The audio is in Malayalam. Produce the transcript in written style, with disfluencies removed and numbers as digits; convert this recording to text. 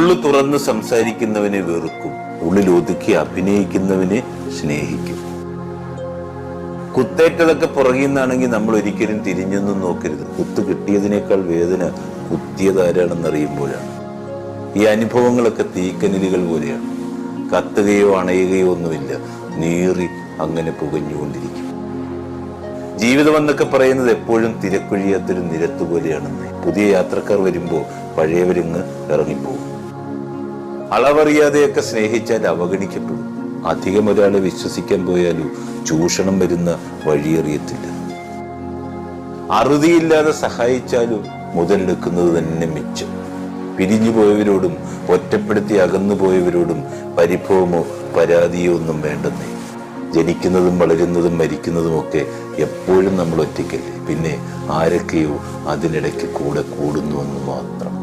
ഉള്ളു തുറന്ന് സംസാരിക്കുന്നവനെ വെറുക്കും, ഉള്ളിൽ ഒതുക്കി അഭിനയിക്കുന്നവനെ സ്നേഹിക്കും. കുത്തേറ്റതൊക്കെ പുറകിന്നാണെങ്കിൽ നമ്മൾ ഒരിക്കലും തിരിഞ്ഞൊന്നും നോക്കരുത്. കുത്ത് കിട്ടിയതിനേക്കാൾ വേദന കുത്തിയതാരാണെന്നറിയുമ്പോഴാണ്. ഈ അനുഭവങ്ങളൊക്കെ തീക്കനലുകൾ പോലെയാണ്. കത്തുകയോ അണയുകയോ ഒന്നുമില്ല, നീറി അങ്ങനെ പുകഞ്ഞുകൊണ്ടിരിക്കും. ജീവിതം എന്നൊക്കെ പറയുന്നത് എപ്പോഴും തിരക്കൊഴിയാത്തൊരു നിരത്ത് പോലെയാണെന്ന്. പുതിയ യാത്രക്കാർ വരുമ്പോൾ പഴയവരിങ്ങ് ഇറങ്ങിപ്പോകും. അളവറിയാതെയൊക്കെ സ്നേഹിച്ചാൽ അവഗണിക്കപ്പെടും. അധികം ഒരാളെ വിശ്വസിക്കാൻ പോയാലും ചൂഷണം വരുന്ന വഴിയറിയത്തില്ല. അറുതിയില്ലാതെ സഹായിച്ചാലും മുതലെടുക്കുന്നത് തന്നെ മിച്ചം. പിരിഞ്ഞു പോയവരോടും ഒറ്റപ്പെടുത്തി അകന്നു പോയവരോടും പരിഭവമോ പരാതിയോ ഒന്നും വേണ്ടെന്നേ. ജനിക്കുന്നതും വളരുന്നതും മരിക്കുന്നതുമൊക്കെ എപ്പോഴും നമ്മൾ ഒറ്റയ്ക്കല്ലേ. പിന്നെ ആരൊക്കെയോ അതിനിടയ്ക്ക് കൂടെ കൂടുന്നുവെന്ന് മാത്രം.